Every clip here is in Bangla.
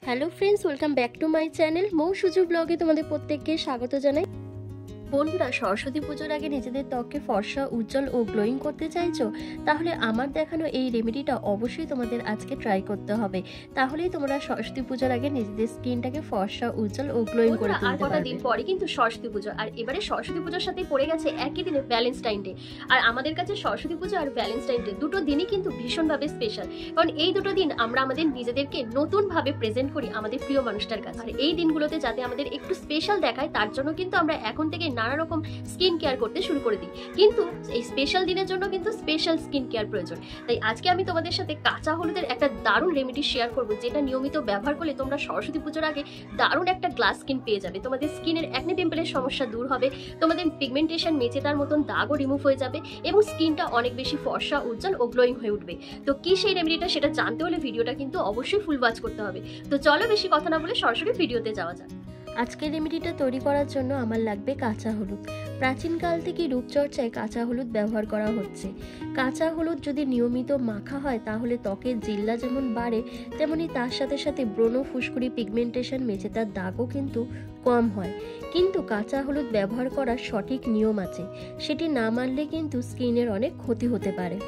Hello friends, welcome back to my channel. Mou Suju ব্লগে তোমাদের প্রত্যেককে স্বাগত জানাই। বন্ধুরা, সরস্বতী পুজোর আগে নিজেদের ত্বককে ফর্সা, উজ্জ্বল ও গ্লোয়িং করতে চাইছো? তাহলে আমার দেখানো এই রেমেডিটা অবশ্যই তোমাদের আজকে ট্রাই করতে হবে। তাহলেই তোমরা সরস্বতী পুজোর আগে নিজেদের স্কিনটাকে ফর্সা, উজ্জ্বল ও গ্লোয়িং করে তুলতে পারবে। আর কটা দিন পরে কিন্তু সরস্বতী পুজো, আর এবারে সরস্বতী পুজোর সাথে পড়ে গেছে একই দিনে ভ্যালেন্টাইন ডে। আর আমাদের কাছে সরস্বতী পুজো আর ভ্যালেন্টাইন ডে দুটো দিনই কিন্তু ভীষণভাবে স্পেশাল, কারণ এই দুটো দিন আমরা আমাদের নিজেদেরকে নতুনভাবে প্রেজেন্ট করি আমাদের প্রিয় মানুষটার কাছে। আর এই দিনগুলোতে যাতে আমাদের একটু স্পেশাল দেখায়, তার জন্য কিন্তু আমরা এখন থেকে নানা রকম স্কিন কেয়ার করতে শুরু করে দিই। কিন্তু এই স্পেশাল দিনের জন্য কিন্তু স্পেশাল স্কিন কেয়ার প্রয়োজন। তাই আজকে আমি তোমাদের সাথে কাঁচা হলুদের একটা দারুণ রেমেডি শেয়ার করব, যেটা নিয়মিত ব্যবহার করলে তোমরা সরস্বতী পুজোর আগে দারুণ একটা গ্লাস স্কিন পেয়ে যাবে। তোমাদের স্কিনের অ্যাকনে পিম্পলের সমস্যা দূর হবে, তোমাদের পিগমেন্টেশন, মেচেদার মতন দাগও রিমুভ হয়ে যাবে এবং স্কিনটা অনেক বেশি ফর্সা, উজ্জ্বল ও গ্লোয়িং হয়ে উঠবে। তো কি সেই রেমেডিটা সেটা জানতে হলে ভিডিওটা কিন্তু অবশ্যই ফুল ওয়াচ করতে হবে। তো চলো বেশি কথা না বলে সরাসরি ভিডিওতে যাওয়া যাক। আজকের রেমেডিটা তৈরি করার জন্য আমার লাগবে কাঁচা হলুদ। প্রাচীনকাল থেকে রূপচর্চায় কাঁচা হলুদ ব্যবহার করা হচ্ছে। কাঁচা হলুদ যদি নিয়মিত মাখা হয় তাহলে ত্বকের জিল্লা যেমন বাড়ে, তেমনি তার সাথে সাথে ব্রণ, ফুসকুড়ি, পিগমেন্টেশন, মেচেদার দাগও কিন্তু কম হয়। কিন্তু কাঁচা হলুদ ব্যবহার করার সঠিক নিয়ম আছে, সেটি না মানলে কিন্তু স্কিনের অনেক ক্ষতি হতে পারে।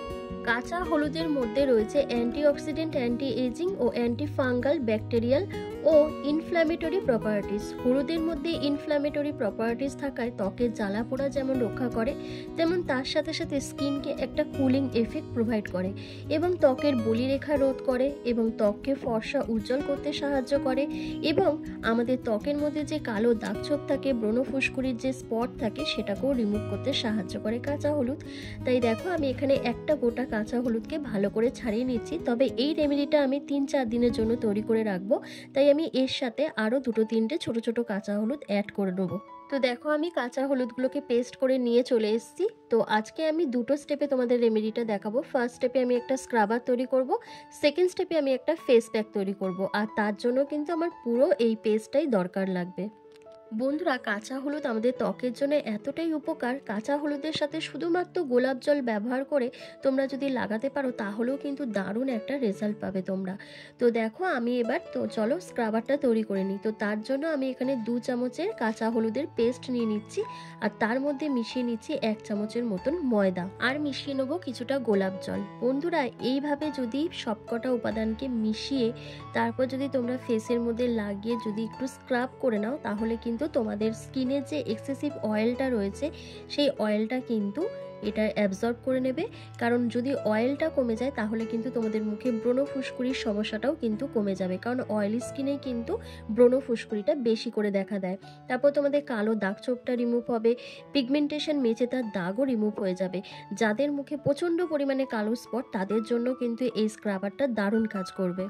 কাঁচা হলুদের মধ্যে রয়েছে অ্যান্টিঅক্সিডেন্ট, অ্যান্টি এজিং ও অ্যান্টি ফাঙ্গাল, ব্যাকটেরিয়াল ও ইনফ্ল্যামেটরি প্রপার্টিস। হলুদের মধ্যে ইনফ্ল্যামেটরি প্রপার্টিস থাকায় ত্বকের জ্বালা পোড়া যেমন রক্ষা করে, তেমন তার সাথে সাথে স্কিনকে একটা কুলিং এফেক্ট প্রোভাইড করে এবং ত্বকের বলিরেখা রোধ করে এবং ত্বককে ফর্সা, উজ্জ্বল করতে সাহায্য করে এবং আমাদের ত্বকের মধ্যে যে কালো দাগছোপ থাকে, ব্রণ, ফুসকুড়ির যে স্পট থাকে, সেটাকেও রিমুভ করতে সাহায্য করে কাঁচা হলুদ। তাই দেখো, আমি এখানে একটা গোটা কাঁচা হলুদকে ভালো করে ছাড়িয়ে নিচ্ছি। তবে এই রেমেডিটা আমি 3-4 দিনের জন্য তৈরি করে রাখবো, তাই আমি এর সাথে আরও 2-3টে ছোট ছোট কাঁচা হলুদ অ্যাড করে নেবো। তো দেখো, আমি কাঁচা হলুদগুলোকে পেস্ট করে নিয়ে চলে এসেছি। তো আজকে আমি দুটো স্টেপে তোমাদের রেমেডিটা দেখাবো। ফার্স্ট স্টেপে আমি একটা স্ক্রাবার তৈরি করব, সেকেন্ড স্টেপে আমি একটা ফেস প্যাক তৈরি করব। আর তার জন্য কিন্তু আমার পুরো এই পেস্টটাই দরকার লাগবে। বন্ধুরা, কাঁচা হলুদ আমাদের ত্বকের জন্য এতটাই উপকার, কাঁচা হলুদের সাথে শুধুমাত্র গোলাপ জল ব্যবহার করে তোমরা যদি লাগাতে পারো তাহলেও কিন্তু দারুণ একটা রেজাল্ট পাবে তোমরা। তো দেখো, আমি এবার তো চলো স্ক্রাবারটা তৈরি করে নিই। তো তার জন্য আমি এখানে 2 চামচের কাঁচা হলুদের পেস্ট নিয়ে নিচ্ছি আর তার মধ্যে মিশিয়ে নিচ্ছি 1 চামচের মতন ময়দা আর মিশিয়ে নেবো কিছুটা গোলাপ জল। বন্ধুরা, এইভাবে যদি সবকটা উপাদানকে মিশিয়ে তারপর যদি তোমরা ফেসের মধ্যে লাগিয়ে যদি একটু স্ক্রাব করে নাও, তাহলে কিন্তু তোমাদের স্কিনে যে এক্সেসিভ অয়েলটা রয়েছে সেই অয়েলটা কিন্তু এটা অ্যাবজর্ব করে নেবে। কারণ যদি অয়েলটা কমে যায় তাহলে কিন্তু তোমাদের মুখে ব্রণ, ফুসকুড়ির সমস্যাটাও কিন্তু কমে যাবে, কারণ অয়েলি স্কিনে কিন্তু ব্রণ, ফুসকুড়িটা বেশি করে দেখা দেয়। তারপর তোমাদের কালো দাগছোপটা রিমুভ হবে, পিগমেন্টেশন, মেচেদার দাগও রিমুভ হয়ে যাবে। যাদের মুখে প্রচণ্ড পরিমাণে কালো স্পট, তাদের জন্য কিন্তু এই স্ক্রাবারটা দারুণ কাজ করবে।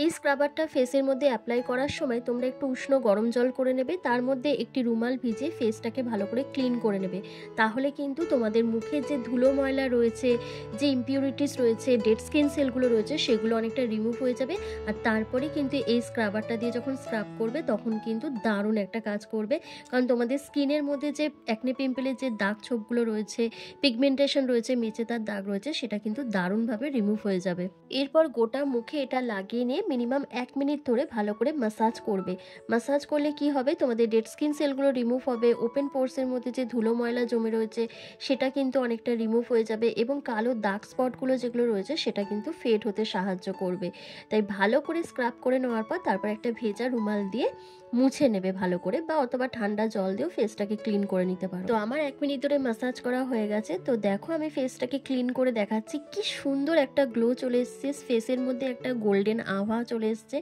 এই স্ক্রাবারটা ফেসের মধ্যে অ্যাপ্লাই করার সময় তোমরা একটু উষ্ণ গরম জল করে নেবে, তার মধ্যে একটি রুমাল ভিজিয়ে ফেসটাকে ভালো করে ক্লিন করে নেবে। তাহলে কিন্তু তোমাদের মুখে যে ধুলো ময়লা রয়েছে, যে ইমপিউরিটিস রয়েছে, ডেড স্কিন সেলগুলো রয়েছে, সেগুলো অনেকটা রিমুভ হয়ে যাবে। আর তারপরে কিন্তু এই স্ক্রাবারটা দিয়ে যখন স্ক্রাব করবে তখন কিন্তু দারুণ একটা কাজ করবে, কারণ তোমাদের স্কিনের মধ্যে যে অ্যাকনে পিম্পলের যে দাগ ছোপগুলো রয়েছে, পিগমেন্টেশন রয়েছে, মেচেদার দাগ রয়েছে, সেটা কিন্তু দারুণভাবে রিমুভ হয়ে যাবে। এরপর গোটা মুখে এটা লাগিয়ে নিয়ে মিনিমাম 1 মিনিট ধরে ভালো করে ম্যাসাজ করবে। ম্যাসাজ করলে কি হবে, তোমাদের ডেড স্কিন সেলগুলো রিমুভ হবে, ওপেন পোর্সের মধ্যে যে ধুলো ময়লা জমে রয়েছে সেটা কিন্তু অনেকটা রিমুভ হয়ে যাবে এবং কালো দাগ স্পটগুলো যেগুলো রয়েছে সেটা কিন্তু ফেড হতে সাহায্য করবে। তাই ভালো করে স্ক্রাব করে নেওয়ার পর তারপর একটা ভেজা রুমাল দিয়ে মুছে নেবে ভালো করে, বা অথবা ঠান্ডা জল দিয়েও ফেসটাকে ক্লিন করে নিতে পারো। তো আমার 1 মিনিট ধরে ম্যাসাজ করা হয়ে গেছে। তো দেখো, আমি ফেসটাকে ক্লিন করে দেখাচ্ছি, কি সুন্দর একটা গ্লো চলে এসছে, ফেসের মধ্যে একটা গোল্ডেন আভা চলে এসছে।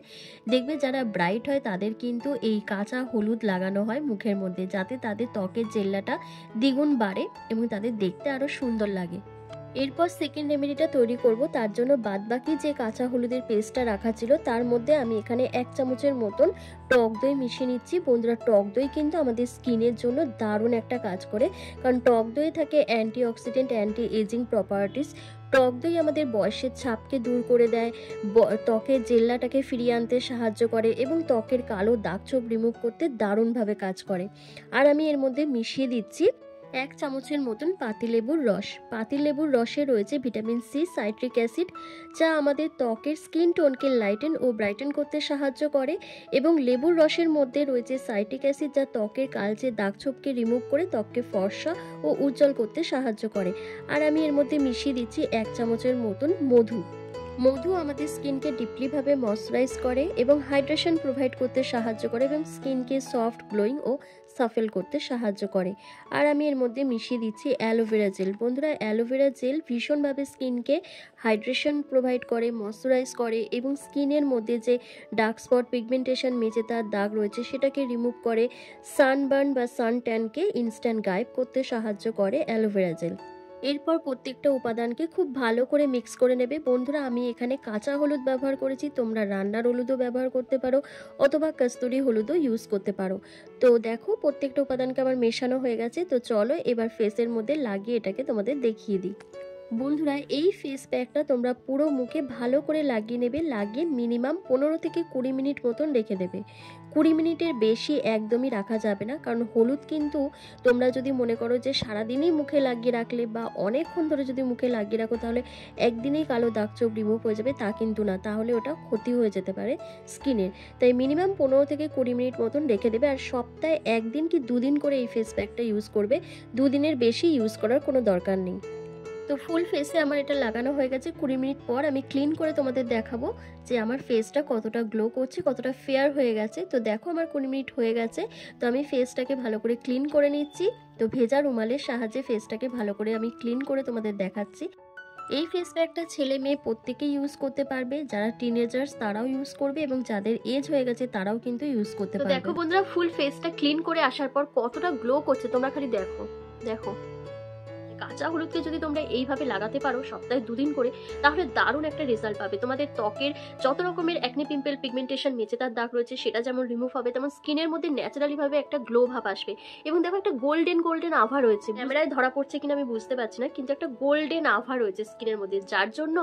দেখবে যারা ব্রাইট হয় তাদের কিন্তু এই কাঁচা হলুদ লাগানো হয় মুখের মধ্যে, যাতে তাদের ত্বকের জেল্লাটা দ্বিগুণ বাড়ে এবং তাদের দেখতে আরো সুন্দর লাগে। এরপর সেকেন্ড রেমেডিটা তৈরি করব। তার জন্য বাদবাকি যে কাঁচা হলুদের পেস্টটা রাখা ছিল তার মধ্যে আমি এখানে 1 চামচের মতন টক দই মিশিয়ে নিচ্ছি। বন্ধুরা, টক দই কিন্তু আমাদের স্কিনের জন্য দারুণ একটা কাজ করে, কারণ টক দই থাকে অ্যান্টিঅক্সিডেন্ট, অ্যান্টি এজিং প্রপার্টিস। টক দই আমাদের বয়সের ছাপকে দূর করে দেয়, ত্বকের জেল্লাটাকে ফিরিয়ে আনতে সাহায্য করে এবং ত্বকের কালো দাগছোপ রিমুভ করতে দারুণভাবে কাজ করে। আর আমি এর মধ্যে মিশিয়ে দিচ্ছি 1 চামচের মতন পাতিলেবুর রস। পাতিলেবুর রসে রয়েছে ভিটামিন সি, সাইট্রিক অ্যাসিড, যা আমাদের ত্বকের স্কিন টোনকে লাইটেন ও ব্রাইটেন করতে সাহায্য করে, এবং লেবুর রসের মধ্যে রয়েছে সাইট্রিক অ্যাসিড, যা ত্বকের কালচে দাগছোপকে রিমুভ করে ত্বককে ফর্সা ও উজ্জ্বল করতে সাহায্য করে। আর আমি এর মধ্যে মিশিয়ে দিচ্ছি 1 চামচের মতন মধু। মধু আমাদের স্কিনকে ডিপলিভাবে ময়শ্চারাইজ করে এবং হাইড্রেশন প্রোভাইড করতে সাহায্য করে এবং স্কিনকে সফট, গ্লোয়িং ও সাফেল করতে সাহায্য করে। আর আমি এর মধ্যে মিশিয়ে দিচ্ছি অ্যালোভেরা জেল। বন্ধুরা, অ্যালোভেরা জেল ভীষণভাবে স্কিনকে হাইড্রেশন প্রোভাইড করে, ময়শ্চারাইজ করে এবং স্কিনের মধ্যে যে ডার্ক স্পট, পিগমেন্টেশন, মেচেদার দাগ রয়েছে সেটাকে রিমুভ করে, সানবার্ন বা সান ট্যানকে ইনস্ট্যান্ট গায়েব করতে সাহায্য করে অ্যালোভেরা জেল। এরপর প্রত্যেকটা উপাদানকে খুব ভালো করে মিক্স করে নেবে। বন্ধুরা, আমি এখানে কাঁচা হলুদ ব্যবহার করেছি, তোমরা রান্নার হলুদও ব্যবহার করতে পারো অথবা কস্তুরি হলুদও ইউজ করতে পারো। তো দেখো প্রত্যেকটা উপাদানকে আমার মেশানো হয়ে গেছে। তো চলো এবার ফেসের মধ্যে লাগিয়ে এটাকে তোমাদের দেখিয়ে দিই। বন্ধুরা, এই ফেস প্যাকটা তোমরা পুরো মুখে ভালো করে লাগিয়ে নেবে। লাগিয়ে মিনিমাম 15 থেকে 20 মিনিট মতন রেখে দেবে। 20 মিনিটের বেশি একদমই রাখা যাবে না, কারণ হলুদ কিন্তু তোমরা যদি মনে করো যে সারাদিনই মুখে লাগিয়ে রাখলে বা অনেকক্ষণ ধরে যদি মুখে লাগিয়ে রাখো তাহলে একদিনেই কালো দাগ চোখ রিমুভ হয়ে যাবে, তা কিন্তু না, তাহলে ওটা ক্ষতি হয়ে যেতে পারে স্কিনের। তাই মিনিমাম 15 থেকে 20 মিনিট মতন রেখে দেবে। আর সপ্তাহে 1 দিন কি 2 দিন করে এই ফেস প্যাকটা ইউজ করবে, 2 দিনের বেশি ইউজ করার কোনো দরকার নেই। তো ফুল ফেসে আমার এটা লাগানো হয়ে গেছে। 20 মিনিট পর আমি ক্লিন করে তোমাদের দেখাবো যে আমার ফেসটা কতটা গ্লো করছে, কতটা ফেয়ার হয়ে গেছে। তো দেখো আমার 20 মিনিট হয়ে গেছে। তো আমি ফেসটাকে ভালো করে ক্লিন করে নিচ্ছি। তো ভেজা রুমালের সাহায্যে ফেসটাকে ভালো করে আমি ক্লিন করে তোমাদের দেখাচ্ছি। এই ফেস প্যাকটা ছেলে মেয়ে প্রত্যেকেই ইউজ করতে পারবে। যারা টিনেজার্স তারাও ইউজ করবে এবং যাদের এজ হয়ে গেছে তারাও কিন্তু ইউজ করতে পারবে। দেখো বন্ধুরা, ফুল ফেসটা ক্লিন করে আসার পর কতটা গ্লো করছে তোমরা খালি দেখো। দেখো, কাঁচা হলুদকে যদি তোমরা এইভাবে লাগাতে পারো সপ্তাহে 2 দিন করে, তাহলে দারুণ একটা রেজাল্ট পাবে। তোমাদের ত্বকের যত রকমের অ্যাকনে, পিম্পল, পিগমেন্টেশন, মেচেদার দাগ রয়েছে সেটা যেমন রিমুভ হবে, তেমন স্কিনের মধ্যে ন্যাচারালি ভাবে একটা গ্লো ভাব আসবে। এবং দেখো একটা গোল্ডেন আভা রয়েছে, ক্যামেরায় ধরা পড়ছে কিনা আমি বুঝতে পারছি না, কিন্তু একটা গোল্ডেন আভা রয়েছে স্কিনের মধ্যে, যার জন্য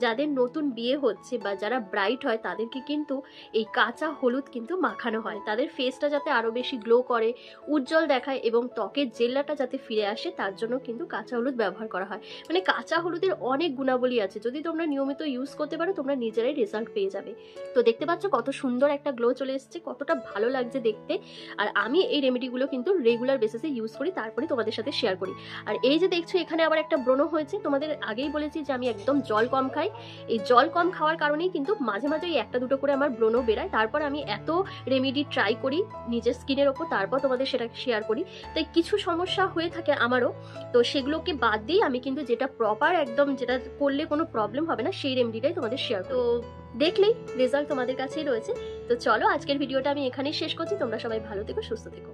যাদের নতুন বিয়ে হচ্ছে বা যারা ব্রাইট হয় তাদেরকে কিন্তু এই কাঁচা হলুদ কিন্তু মাখানো হয়, তাদের ফেসটা যাতে আরো বেশি গ্লো করে, উজ্জ্বল দেখায় এবং ত্বকের জেল্লাটা যাতে ফিরে আসে, তার জন্য কিন্তু কাঁচা হলুদ ব্যবহার করা হয়। মানে কাঁচা হলুদের অনেক গুণাবলী আছে, যদি তোমরা নিয়মিত ইউজ করতে পারো তোমরা নিজেরাই রেজাল্ট পেয়ে যাবে। তো দেখতে পাচ্ছ কত সুন্দর একটা গ্লো চলে এসেছে, কতটা ভালো লাগছে দেখতে। আর আমি এই রেমেডিগুলো কিন্তু রেগুলার বেসিসে ইউজ করি, তারপরে তোমাদের সাথে শেয়ার করি। আর এই যে দেখছো এখানে আবার একটা ব্রণ হয়েছে, তোমাদের আগেই বলেছি যে আমি একদম জল কম খাই। এই জল কম খাওয়ার কারণেই কিন্তু মাঝে মাঝে ওই 1-2 করে আমার ব্রণ বেরায়। তারপর আমি এত রেমেডি ট্রাই করি নিজের স্কিনের ওপর, তারপর তোমাদের সেটা শেয়ার করি। তাই কিছু সমস্যা হয়ে থাকে আমারও, তো সেগুলোকে বাদ দিয়ে আমি কিন্তু যেটা প্রপার একদম যেটা করলে কোনো প্রবলেম হবে না সেই রেমেডিটাই তোমাদের শেয়ার। তো দেখলেই রেজাল্ট তোমাদের কাছেই রয়েছে। তো চলো আজকের ভিডিওটা আমি এখানেই শেষ করছি। তোমরা সবাই ভালো থেকো, সুস্থ থেকো।